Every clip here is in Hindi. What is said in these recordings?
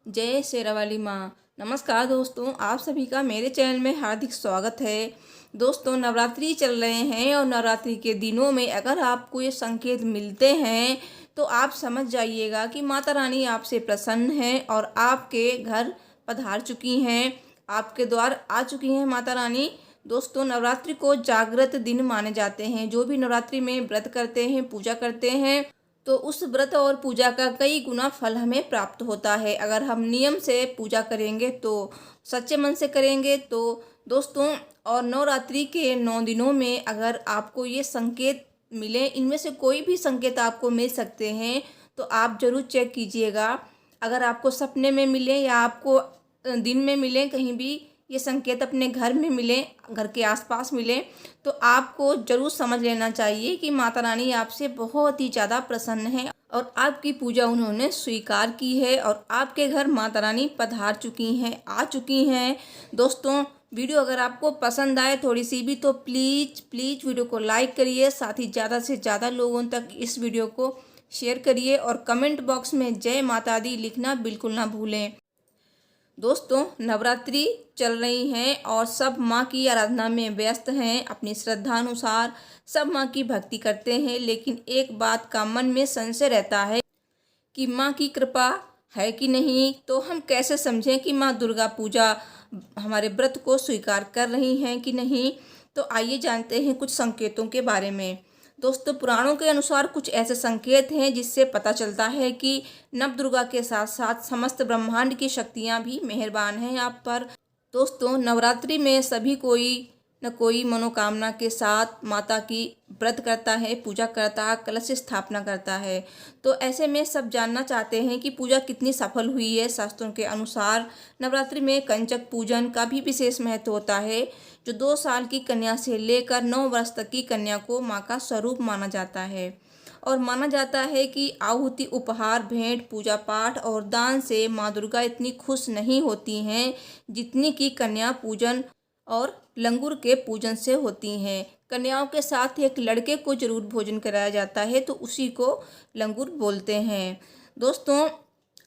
जय शेरावाली माँ। नमस्कार दोस्तों, आप सभी का मेरे चैनल में हार्दिक स्वागत है। दोस्तों, नवरात्रि चल रहे हैं और नवरात्रि के दिनों में अगर आपको ये संकेत मिलते हैं तो आप समझ जाइएगा कि माता रानी आपसे प्रसन्न है और आपके घर पधार चुकी हैं, आपके द्वार आ चुकी हैं माता रानी। दोस्तों, नवरात्रि को जागृत दिन माने जाते हैं। जो भी नवरात्रि में व्रत करते हैं, पूजा करते हैं, तो उस व्रत और पूजा का कई गुना फल हमें प्राप्त होता है। अगर हम नियम से पूजा करेंगे तो सच्चे मन से करेंगे तो दोस्तों, और नवरात्रि के 9 दिनों में अगर आपको ये संकेत मिले, इनमें से कोई भी संकेत आपको मिल सकते हैं तो आप ज़रूर चेक कीजिएगा। अगर आपको सपने में मिले या आपको दिन में मिले, कहीं भी ये संकेत अपने घर में मिले, घर के आसपास मिले, तो आपको ज़रूर समझ लेना चाहिए कि माता रानी आपसे बहुत ही ज़्यादा प्रसन्न है और आपकी पूजा उन्होंने स्वीकार की है और आपके घर माता रानी पधार चुकी हैं, आ चुकी हैं। दोस्तों, वीडियो अगर आपको पसंद आए थोड़ी सी भी तो प्लीज़ प्लीज़ वीडियो को लाइक करिए, साथ ही ज़्यादा से ज़्यादा लोगों तक इस वीडियो को शेयर करिए और कमेंट बॉक्स में जय माता दी लिखना बिल्कुल ना भूलें। दोस्तों, नवरात्रि चल रही हैं और सब माँ की आराधना में व्यस्त हैं। अपनी श्रद्धा अनुसार सब माँ की भक्ति करते हैं, लेकिन एक बात का मन में संशय रहता है कि माँ की कृपा है कि नहीं। तो हम कैसे समझें कि माँ दुर्गा पूजा हमारे व्रत को स्वीकार कर रही हैं कि नहीं। तो आइए जानते हैं कुछ संकेतों के बारे में। दोस्तों, पुराणों के अनुसार कुछ ऐसे संकेत हैं जिससे पता चलता है कि नव दुर्गा के साथ साथ समस्त ब्रह्मांड की शक्तियाँ भी मेहरबान हैं आप पर। दोस्तों, नवरात्रि में सभी कोई न कोई मनोकामना के साथ माता की व्रत करता है, पूजा करता है, कलश स्थापना करता है। तो ऐसे में सब जानना चाहते हैं कि पूजा कितनी सफल हुई है। शास्त्रों के अनुसार नवरात्रि में कंचक पूजन का भी विशेष महत्व होता है, जो 2 साल की कन्या से लेकर 9 वर्ष तक की कन्या को माँ का स्वरूप माना जाता है। और माना जाता है कि आहुति, उपहार, भेंट, पूजा पाठ और दान से माँ दुर्गा इतनी खुश नहीं होती हैं जितनी कि कन्या पूजन और लंगूर के पूजन से होती हैं। कन्याओं के साथ एक लड़के को जरूर भोजन कराया जाता है, तो उसी को लंगूर बोलते हैं। दोस्तों,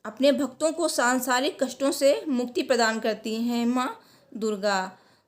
अपने भक्तों को सांसारिक कष्टों से मुक्ति प्रदान करती हैं माँ दुर्गा।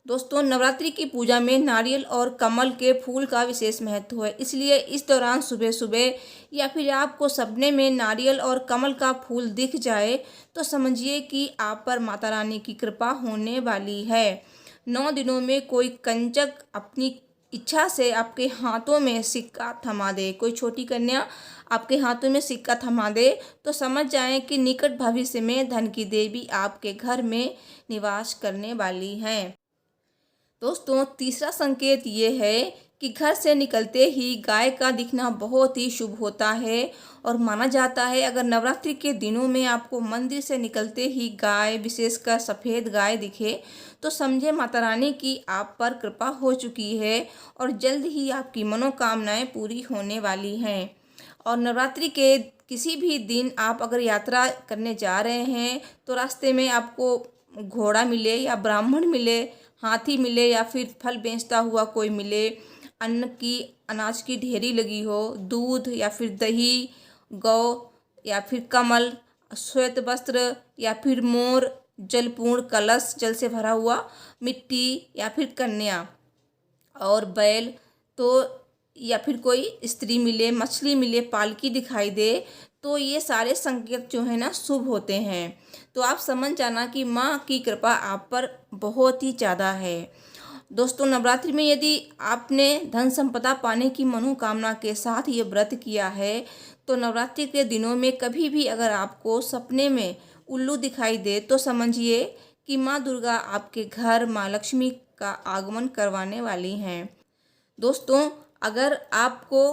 दोस्तों, नवरात्रि की पूजा में नारियल और कमल के फूल का विशेष महत्व है, इसलिए इस दौरान सुबह सुबह या फिर आपको सपने में नारियल और कमल का फूल दिख जाए तो समझिए कि आप पर माता रानी की कृपा होने वाली है। 9 दिनों में कोई कंजक अपनी इच्छा से आपके हाथों में सिक्का थमा दे, कोई छोटी कन्या आपके हाथों में सिक्का थमा दे, तो समझ जाएं कि निकट भविष्य में धन की देवी आपके घर में निवास करने वाली हैं। दोस्तों, तीसरा संकेत ये है कि घर से निकलते ही गाय का दिखना बहुत ही शुभ होता है और माना जाता है अगर नवरात्रि के दिनों में आपको मंदिर से निकलते ही गाय, विशेषकर सफ़ेद गाय दिखे तो समझे माता रानी की आप पर कृपा हो चुकी है और जल्द ही आपकी मनोकामनाएं पूरी होने वाली हैं। और नवरात्रि के किसी भी दिन आप अगर यात्रा करने जा रहे हैं तो रास्ते में आपको घोड़ा मिले या ब्राह्मण मिले, हाथी मिले या फिर फल बेचता हुआ कोई मिले, अन्न की अनाज की ढेरी लगी हो, दूध या फिर दही, गौ या फिर कमल, श्वेत वस्त्र या फिर मोर, जलपूर्ण कलश, जल से भरा हुआ, मिट्टी या फिर कन्या और बैल, तो या फिर कोई स्त्री मिले, मछली मिले, पालकी दिखाई दे, तो ये सारे संकेत जो है ना शुभ होते हैं। तो आप समझ जाना कि माँ की कृपा आप पर बहुत ही ज़्यादा है। दोस्तों, नवरात्रि में यदि आपने धन संपदा पाने की मनोकामना के साथ ये व्रत किया है तो नवरात्रि के दिनों में कभी भी अगर आपको सपने में उल्लू दिखाई दे तो समझिए कि माँ दुर्गा आपके घर माँ लक्ष्मी का आगमन करवाने वाली हैं। दोस्तों, अगर आपको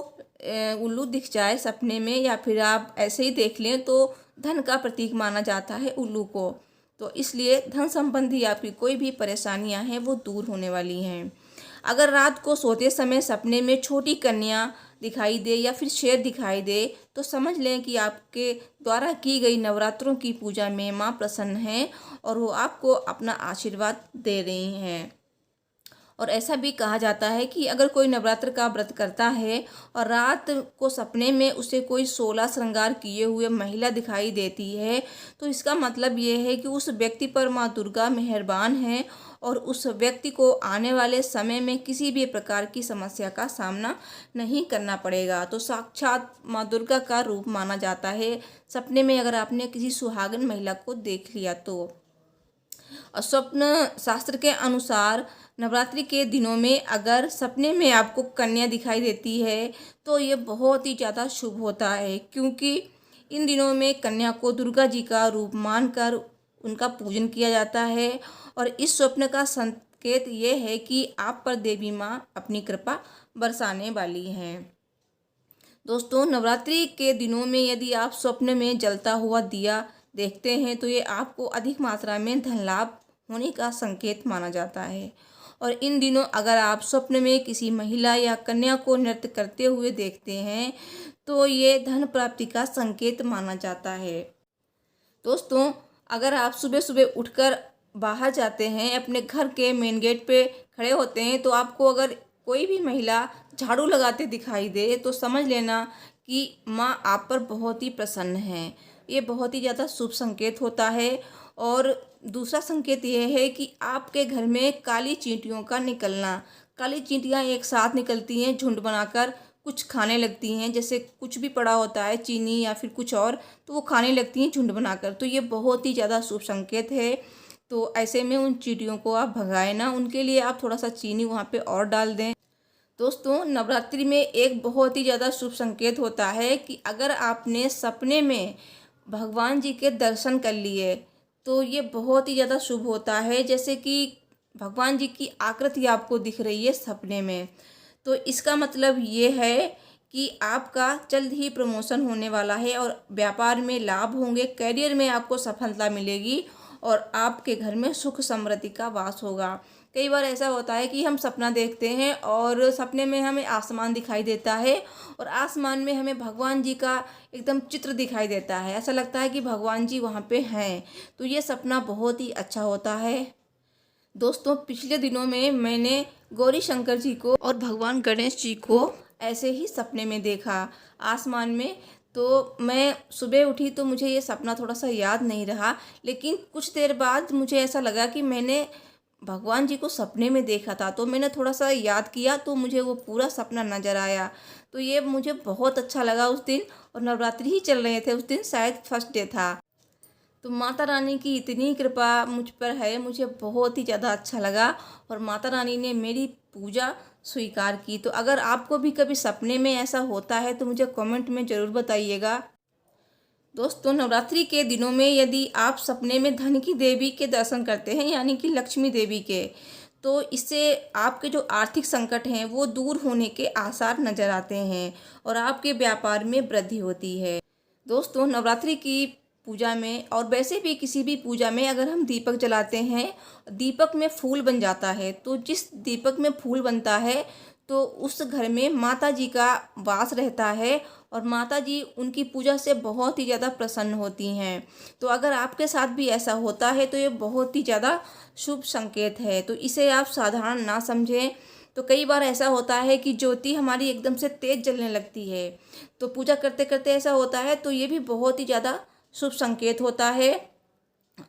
उल्लू दिख जाए सपने में या फिर आप ऐसे ही देख लें तो धन का प्रतीक माना जाता है उल्लू को, तो इसलिए धन संबंधी आपकी कोई भी परेशानियां हैं वो दूर होने वाली हैं। अगर रात को सोते समय सपने में छोटी कन्या दिखाई दे या फिर शेर दिखाई दे तो समझ लें कि आपके द्वारा की गई नवरात्रों की पूजा में माँ प्रसन्न हैं और वो आपको अपना आशीर्वाद दे रही हैं। और ऐसा भी कहा जाता है कि अगर कोई नवरात्र का व्रत करता है और रात को सपने में उसे कोई 16 श्रृंगार किए हुए महिला दिखाई देती है, तो इसका मतलब ये है कि उस व्यक्ति पर माँ दुर्गा मेहरबान है और उस व्यक्ति को आने वाले समय में किसी भी प्रकार की समस्या का सामना नहीं करना पड़ेगा। तो साक्षात माँ दुर्गा का रूप माना जाता है सपने में अगर आपने किसी सुहागन महिला को देख लिया तो। और स्वप्न शास्त्र के अनुसार नवरात्रि के दिनों में अगर सपने में आपको कन्या दिखाई देती है तो ये बहुत ही ज़्यादा शुभ होता है, क्योंकि इन दिनों में कन्या को दुर्गा जी का रूप मानकर उनका पूजन किया जाता है। और इस स्वप्न का संकेत ये है कि आप पर देवी माँ अपनी कृपा बरसाने वाली हैं। दोस्तों, नवरात्रि के दिनों में यदि आप स्वप्न में जलता हुआ दिया देखते हैं तो ये आपको अधिक मात्रा में धन लाभ होने का संकेत माना जाता है। और इन दिनों अगर आप स्वप्न में किसी महिला या कन्या को नृत्य करते हुए देखते हैं तो ये धन प्राप्ति का संकेत माना जाता है। दोस्तों, अगर आप सुबह सुबह उठकर बाहर जाते हैं, अपने घर के मेन गेट पे खड़े होते हैं, तो आपको अगर कोई भी महिला झाड़ू लगाते दिखाई दे तो समझ लेना कि माँ आप पर बहुत ही प्रसन्न है। ये बहुत ही ज़्यादा शुभ संकेत होता है। और दूसरा संकेत ये है कि आपके घर में काली चींटियों का निकलना। काली चींटियाँ एक साथ निकलती हैं, झुंड बनाकर कुछ खाने लगती हैं, जैसे कुछ भी पड़ा होता है चीनी या फिर कुछ और, तो वो खाने लगती हैं झुंड बनाकर। तो ये बहुत ही ज़्यादा शुभ संकेत है। तो ऐसे में उन चींटियों को आप भगाए ना, उनके लिए आप थोड़ा सा चीनी वहाँ पे और डाल दें। दोस्तों, नवरात्रि में एक बहुत ही ज़्यादा शुभ संकेत होता है कि अगर आपने सपने में भगवान जी के दर्शन कर लिए तो ये बहुत ही ज़्यादा शुभ होता है। जैसे कि भगवान जी की आकृति आपको दिख रही है सपने में, तो इसका मतलब ये है कि आपका जल्द ही प्रमोशन होने वाला है और व्यापार में लाभ होंगे, करियर में आपको सफलता मिलेगी और आपके घर में सुख समृद्धि का वास होगा। कई बार ऐसा होता है कि हम सपना देखते हैं और सपने में हमें आसमान दिखाई देता है और आसमान में हमें भगवान जी का एकदम चित्र दिखाई देता है, ऐसा लगता है कि भगवान जी वहाँ पे हैं। तो ये सपना बहुत ही अच्छा होता है। दोस्तों, पिछले दिनों में मैंने गौरी शंकर जी को और भगवान गणेश जी को ऐसे ही सपने में देखा आसमान में। तो मैं सुबह उठी तो मुझे ये सपना थोड़ा सा याद नहीं रहा, लेकिन कुछ देर बाद मुझे ऐसा लगा कि मैंने भगवान जी को सपने में देखा था। तो मैंने थोड़ा सा याद किया तो मुझे वो पूरा सपना नज़र आया। तो ये मुझे बहुत अच्छा लगा उस दिन, और नवरात्रि ही चल रहे थे उस दिन, शायद फर्स्ट डे था। तो माता रानी की इतनी कृपा मुझ पर है, मुझे बहुत ही ज़्यादा अच्छा लगा और माता रानी ने मेरी पूजा स्वीकार की। तो अगर आपको भी कभी सपने में ऐसा होता है तो मुझे कमेंट में ज़रूर बताइएगा। दोस्तों, नवरात्रि के दिनों में यदि आप सपने में धन की देवी के दर्शन करते हैं, यानी कि लक्ष्मी देवी के, तो इससे आपके जो आर्थिक संकट हैं वो दूर होने के आसार नज़र आते हैं और आपके व्यापार में वृद्धि होती है। दोस्तों, नवरात्रि की पूजा में और वैसे भी किसी भी पूजा में अगर हम दीपक जलाते हैं, दीपक में फूल बन जाता है, तो जिस दीपक में फूल बनता है तो उस घर में माता जी का वास रहता है और माता जी उनकी पूजा से बहुत ही ज़्यादा प्रसन्न होती हैं। तो अगर आपके साथ भी ऐसा होता है तो ये बहुत ही ज़्यादा शुभ संकेत है, तो इसे आप साधारण ना समझें। तो कई बार ऐसा होता है कि ज्योति हमारी एकदम से तेज़ जलने लगती है, तो पूजा करते करते ऐसा होता है, तो ये भी बहुत ही ज़्यादा शुभ संकेत होता है।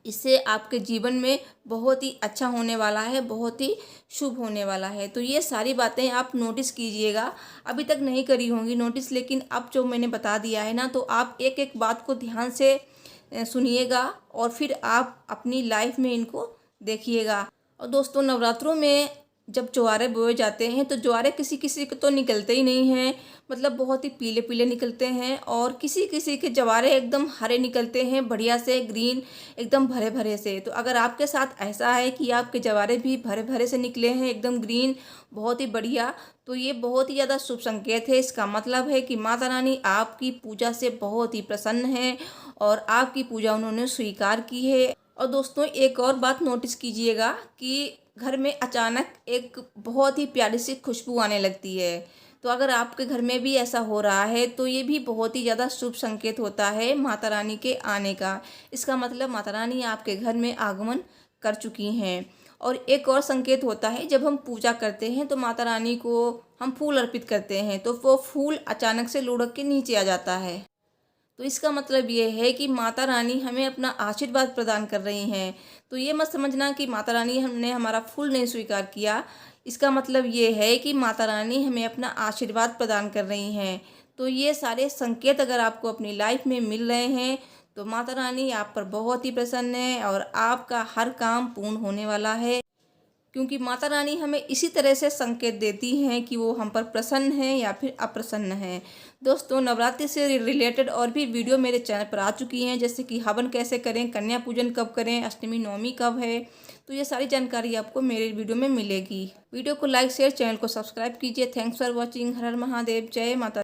इससे आपके जीवन में बहुत ही अच्छा होने वाला है, बहुत ही शुभ होने वाला है। तो ये सारी बातें आप नोटिस कीजिएगा, अभी तक नहीं करी होंगी नोटिस, लेकिन अब जो मैंने बता दिया है ना, तो आप एक एक बात को ध्यान से सुनिएगा और फिर आप अपनी लाइफ में इनको देखिएगा। और दोस्तों, नवरात्रों में जब ज्वारे बोए जाते हैं तो ज्वारे किसी किसी के तो निकलते ही नहीं हैं, मतलब बहुत ही पीले पीले निकलते हैं, और किसी किसी के ज्वारे एकदम हरे निकलते हैं, बढ़िया से ग्रीन, एकदम भरे भरे से। तो अगर आपके साथ ऐसा है कि आपके ज्वारे भी भरे भरे से निकले हैं, एकदम ग्रीन, बहुत ही बढ़िया, तो ये बहुत ही ज़्यादा शुभ संकेत है। इसका मतलब है कि माता रानी आपकी पूजा से बहुत ही प्रसन्न है और आपकी पूजा उन्होंने स्वीकार की है। और दोस्तों, एक और बात नोटिस कीजिएगा कि घर में अचानक एक बहुत ही प्यारी सी खुशबू आने लगती है। तो अगर आपके घर में भी ऐसा हो रहा है तो ये भी बहुत ही ज़्यादा शुभ संकेत होता है माता रानी के आने का। इसका मतलब माता रानी आपके घर में आगमन कर चुकी हैं। और एक और संकेत होता है, जब हम पूजा करते हैं तो माता रानी को हम फूल अर्पित करते हैं तो वो फूल अचानक से लुढ़क के नीचे आ जाता है। तो इसका मतलब ये है कि माता रानी हमें अपना आशीर्वाद प्रदान कर रही हैं। तो ये मत समझना कि माता रानी हमने हमारा फूल नहीं स्वीकार किया। इसका मतलब ये है कि माता रानी हमें अपना आशीर्वाद प्रदान कर रही हैं। तो ये सारे संकेत अगर आपको अपनी लाइफ में मिल रहे हैं तो माता रानी आप पर बहुत ही प्रसन्न है और आपका हर काम पूर्ण होने वाला है, क्योंकि माता रानी हमें इसी तरह से संकेत देती हैं कि वो हम पर प्रसन्न हैं या फिर अप्रसन्न हैं। दोस्तों, नवरात्रि से रिलेटेड और भी वीडियो मेरे चैनल पर आ चुकी हैं, जैसे कि हवन कैसे करें, कन्या पूजन कब करें, अष्टमी नवमी कब है। तो ये सारी जानकारी आपको मेरे वीडियो में मिलेगी। वीडियो को लाइक शेयर, चैनल को सब्सक्राइब कीजिए। Thanks for watching. हर हर महादेव। जय माता।